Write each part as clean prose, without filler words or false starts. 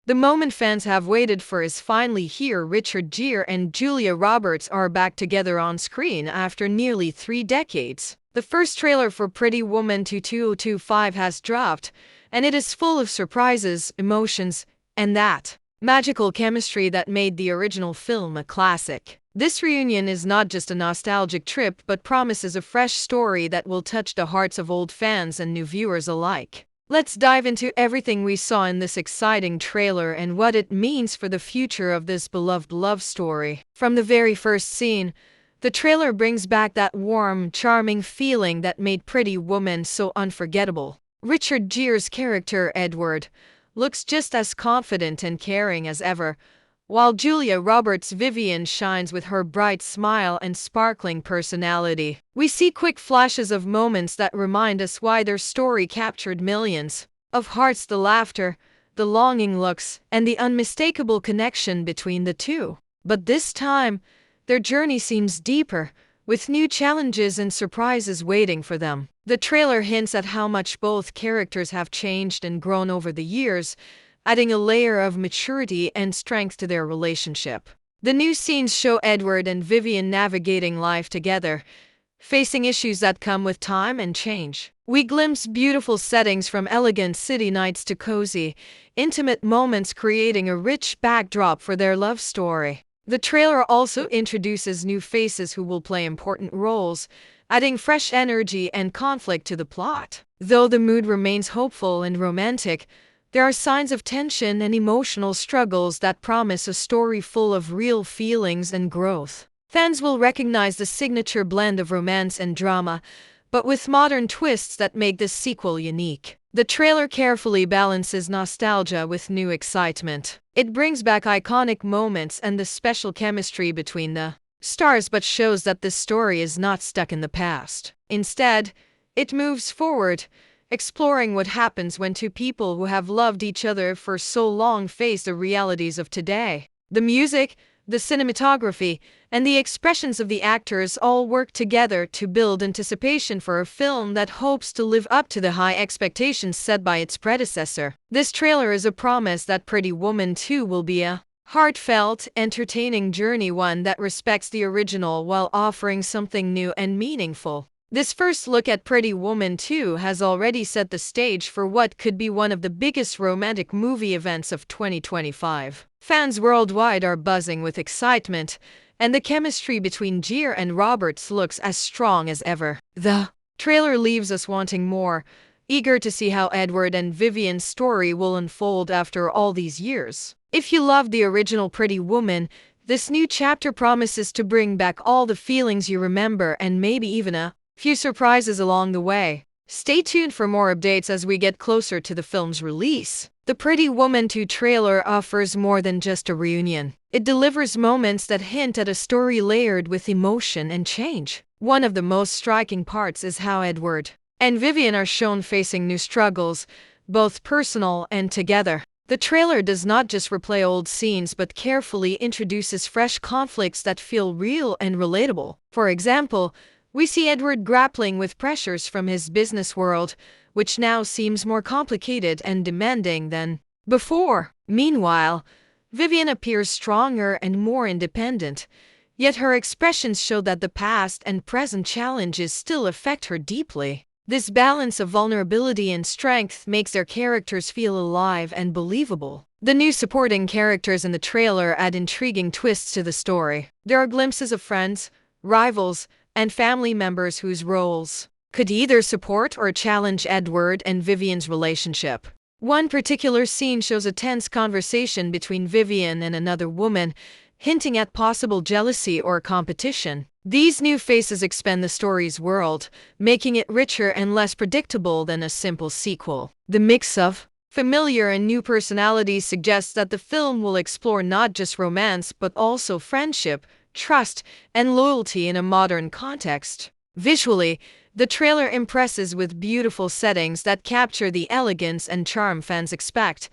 The moment fans have waited for is finally here. Richard Gere and Julia Roberts are back together on screen after nearly 3 decades. The first trailer for Pretty Woman 2025 has dropped, and it is full of surprises, emotions, and that magical chemistry that made the original film a classic. This reunion is not just a nostalgic trip but promises a fresh story that will touch the hearts of old fans and new viewers alike. Let's dive into everything we saw in this exciting trailer and what it means for the future of this beloved love story. From the very first scene, the trailer brings back that warm, charming feeling that made Pretty Woman so unforgettable. Richard Gere's character, Edward, looks just as confident and caring as ever, while Julia Roberts' Vivian shines with her bright smile and sparkling personality. We see quick flashes of moments that remind us why their story captured millions of hearts: the laughter, the longing looks, and the unmistakable connection between the two. But this time, their journey seems deeper, with new challenges and surprises waiting for them. The trailer hints at how much both characters have changed and grown over the years, adding a layer of maturity and strength to their relationship. The new scenes show Edward and Vivian navigating life together, facing issues that come with time and change. We glimpse beautiful settings from elegant city nights to cozy, intimate moments, creating a rich backdrop for their love story. The trailer also introduces new faces who will play important roles, adding fresh energy and conflict to the plot. Though the mood remains hopeful and romantic, there are signs of tension and emotional struggles that promise a story full of real feelings and growth. Fans will recognize the signature blend of romance and drama, but with modern twists that make this sequel unique. The trailer carefully balances nostalgia with new excitement. It brings back iconic moments and the special chemistry between the stars, but shows that this story is not stuck in the past. Instead, it moves forward, exploring what happens when two people who have loved each other for so long face the realities of today. The music, the cinematography, and the expressions of the actors all work together to build anticipation for a film that hopes to live up to the high expectations set by its predecessor. This trailer is a promise that Pretty Woman 2 will be a heartfelt, entertaining journey, one that respects the original while offering something new and meaningful. This first look at Pretty Woman 2 has already set the stage for what could be one of the biggest romantic movie events of 2025. Fans worldwide are buzzing with excitement, and the chemistry between Gere and Roberts looks as strong as ever. The trailer leaves us wanting more, eager to see how Edward and Vivian's story will unfold after all these years. If you loved the original Pretty Woman, this new chapter promises to bring back all the feelings you remember and maybe even a few surprises along the way. Stay tuned for more updates as we get closer to the film's release. The Pretty Woman 2 trailer offers more than just a reunion. It delivers moments that hint at a story layered with emotion and change. One of the most striking parts is how Edward and Vivian are shown facing new struggles, both personal and together. The trailer does not just replay old scenes but carefully introduces fresh conflicts that feel real and relatable. For example, we see Edward grappling with pressures from his business world, which now seems more complicated and demanding than before. Meanwhile, Vivian appears stronger and more independent, yet her expressions show that the past and present challenges still affect her deeply. This balance of vulnerability and strength makes their characters feel alive and believable. The new supporting characters in the trailer add intriguing twists to the story. There are glimpses of friends, rivals, and family members whose roles could either support or challenge Edward and Vivian's relationship. One particular scene shows a tense conversation between Vivian and another woman, hinting at possible jealousy or competition. These new faces expand the story's world, making it richer and less predictable than a simple sequel. The mix of familiar and new personalities suggests that the film will explore not just romance but also friendship, trust, and loyalty in a modern context. Visually, the trailer impresses with beautiful settings that capture the elegance and charm fans expect,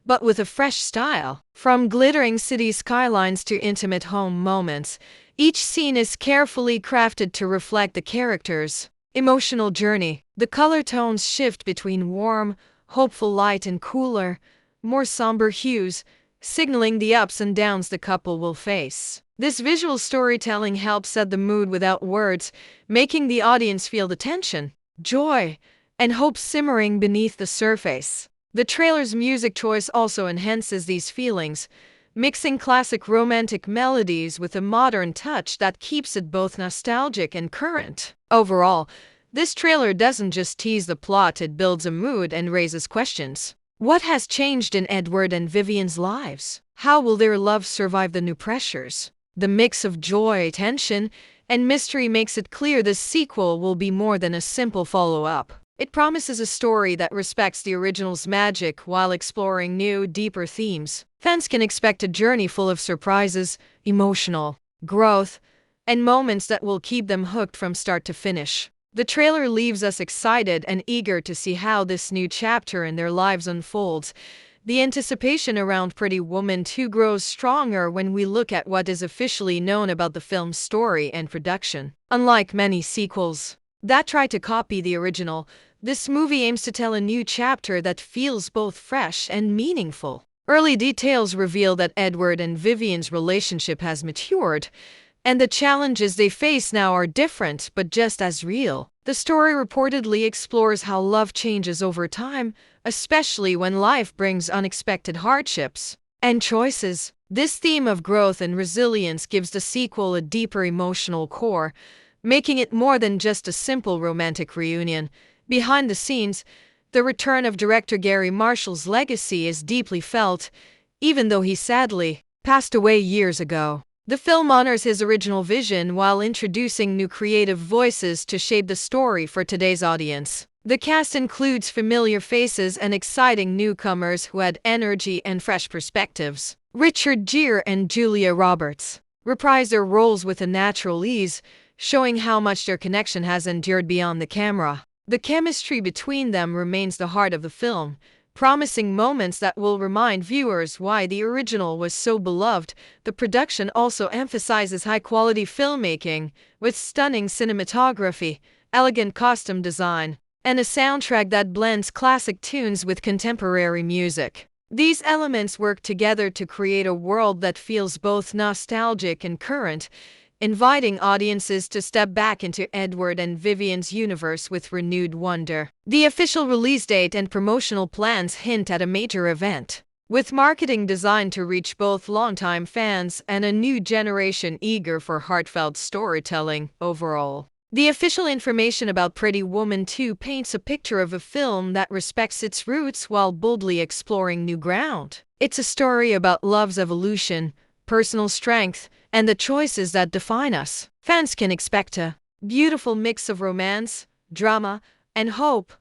but with a fresh style. From glittering city skylines to intimate home moments, each scene is carefully crafted to reflect the character's emotional journey. The color tones shift between warm, hopeful light and cooler, more somber hues, signaling the ups and downs the couple will face. This visual storytelling helps set the mood without words, making the audience feel the tension, joy, and hope simmering beneath the surface. The trailer's music choice also enhances these feelings, mixing classic romantic melodies with a modern touch that keeps it both nostalgic and current. Overall, this trailer doesn't just tease the plot, it builds a mood and raises questions. What has changed in Edward and Vivian's lives? How will their love survive the new pressures? The mix of joy, tension, and mystery makes it clear this sequel will be more than a simple follow-up. It promises a story that respects the original's magic while exploring new, deeper themes. Fans can expect a journey full of surprises, emotional growth, and moments that will keep them hooked from start to finish. The trailer leaves us excited and eager to see how this new chapter in their lives unfolds. The anticipation around Pretty Woman 2 grows stronger when we look at what is officially known about the film's story and production. Unlike many sequels that try to copy the original, this movie aims to tell a new chapter that feels both fresh and meaningful. Early details reveal that Edward and Vivian's relationship has matured, and the challenges they face now are different but just as real. The story reportedly explores how love changes over time, especially when life brings unexpected hardships and choices. This theme of growth and resilience gives the sequel a deeper emotional core, making it more than just a simple romantic reunion. Behind the scenes, the return of director Gere Marshall's legacy is deeply felt, even though he sadly passed away years ago. The film honors his original vision while introducing new creative voices to shape the story for today's audience. The cast includes familiar faces and exciting newcomers who add energy and fresh perspectives. Richard Gere and Julia Roberts reprise their roles with a natural ease, showing how much their connection has endured beyond the camera. The chemistry between them remains the heart of the film, promising moments that will remind viewers why the original was so beloved. The production also emphasizes high-quality filmmaking, with stunning cinematography, elegant costume design, and a soundtrack that blends classic tunes with contemporary music. These elements work together to create a world that feels both nostalgic and current, inviting audiences to step back into Edward and Vivian's universe with renewed wonder. The official release date and promotional plans hint at a major event, with marketing designed to reach both longtime fans and a new generation eager for heartfelt storytelling. Overall, the official information about Pretty Woman 2 paints a picture of a film that respects its roots while boldly exploring new ground. It's a story about love's evolution, personal strength, and the choices that define us. Fans can expect a beautiful mix of romance, drama, and hope,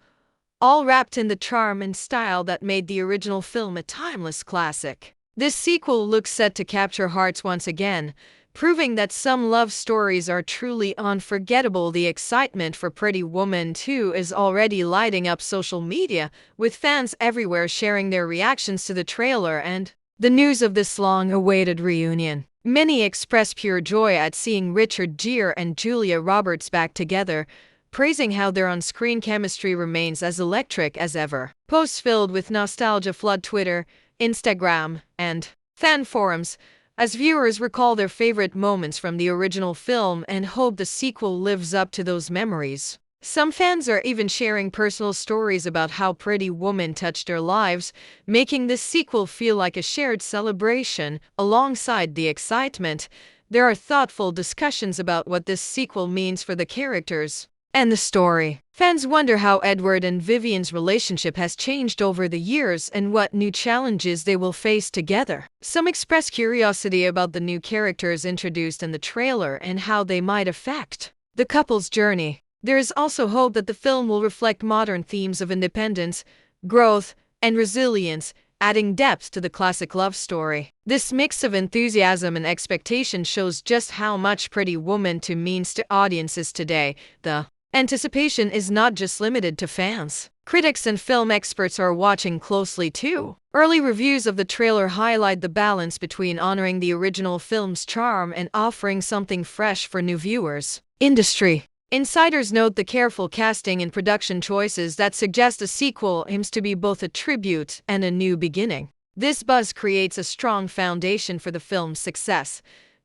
all wrapped in the charm and style that made the original film a timeless classic. This sequel looks set to capture hearts once again, proving that some love stories are truly unforgettable. The excitement for Pretty Woman 2 is already lighting up social media, with fans everywhere sharing their reactions to the trailer and the news of this long-awaited reunion. Many express pure joy at seeing Richard Gere and Julia Roberts back together, praising how their on-screen chemistry remains as electric as ever. Posts filled with nostalgia flood Twitter, Instagram, and fan forums as viewers recall their favorite moments from the original film and hope the sequel lives up to those memories. Some fans are even sharing personal stories about how Pretty Woman touched their lives, making this sequel feel like a shared celebration. Alongside the excitement, there are thoughtful discussions about what this sequel means for the characters and the story. Fans wonder how Edward and Vivian's relationship has changed over the years and what new challenges they will face together. Some express curiosity about the new characters introduced in the trailer and how they might affect the couple's journey. There is also hope that the film will reflect modern themes of independence, growth, and resilience, adding depth to the classic love story. This mix of enthusiasm and expectation shows just how much Pretty Woman 2 means to audiences today. The anticipation is not just limited to fans. Critics and film experts are watching closely too. Early reviews of the trailer highlight the balance between honoring the original film's charm and offering something fresh for new viewers. Industry insiders note the careful casting and production choices that suggest the sequel aims to be both a tribute and a new beginning. This buzz creates a strong foundation for the film's success,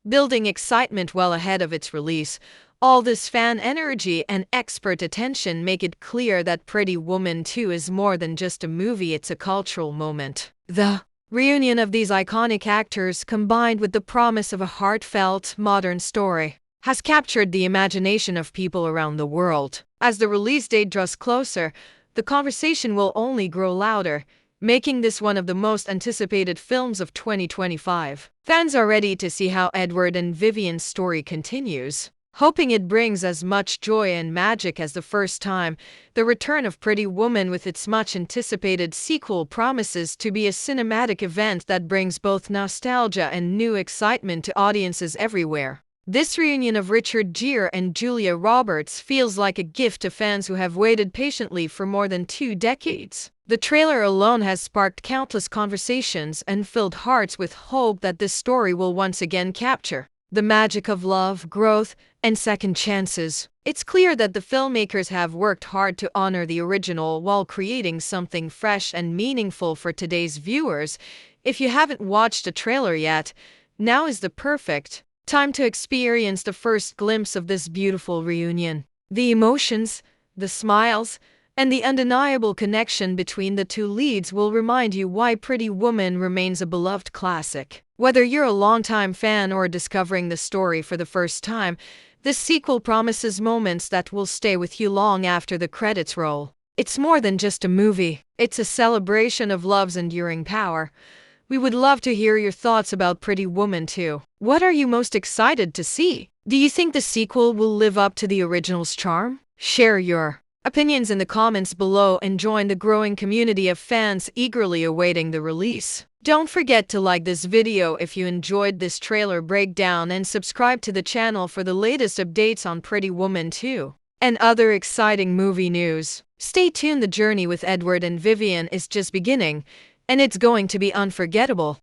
building excitement well ahead of its release. All this fan energy and expert attention make it clear that Pretty Woman 2 is more than just a movie, it's a cultural moment. The reunion of these iconic actors, combined with the promise of a heartfelt, modern story, has captured the imagination of people around the world. As the release date draws closer, the conversation will only grow louder, making this one of the most anticipated films of 2025. Fans are ready to see how Edward and Vivian's story continues, hoping it brings as much joy and magic as the first time. The return of Pretty Woman with its much-anticipated sequel promises to be a cinematic event that brings both nostalgia and new excitement to audiences everywhere. This reunion of Richard Gere and Julia Roberts feels like a gift to fans who have waited patiently for more than 2 decades. The trailer alone has sparked countless conversations and filled hearts with hope that this story will once again capture the magic of love, growth, and second chances. It's clear that the filmmakers have worked hard to honor the original while creating something fresh and meaningful for today's viewers. If you haven't watched a trailer yet, now is the perfect time to experience the first glimpse of this beautiful reunion. The emotions, the smiles, and the undeniable connection between the two leads will remind you why Pretty Woman remains a beloved classic. Whether you're a longtime fan or discovering the story for the first time, this sequel promises moments that will stay with you long after the credits roll. It's more than just a movie, it's a celebration of love's enduring power. We would love to hear your thoughts about Pretty Woman 2. What are you most excited to see? Do you think the sequel will live up to the original's charm? Share your opinions in the comments below and join the growing community of fans eagerly awaiting the release. Don't forget to like this video if you enjoyed this trailer breakdown and subscribe to the channel for the latest updates on Pretty Woman 2 and other exciting movie news. Stay tuned, the journey with Edward and Vivian is just beginning, and it's going to be unforgettable.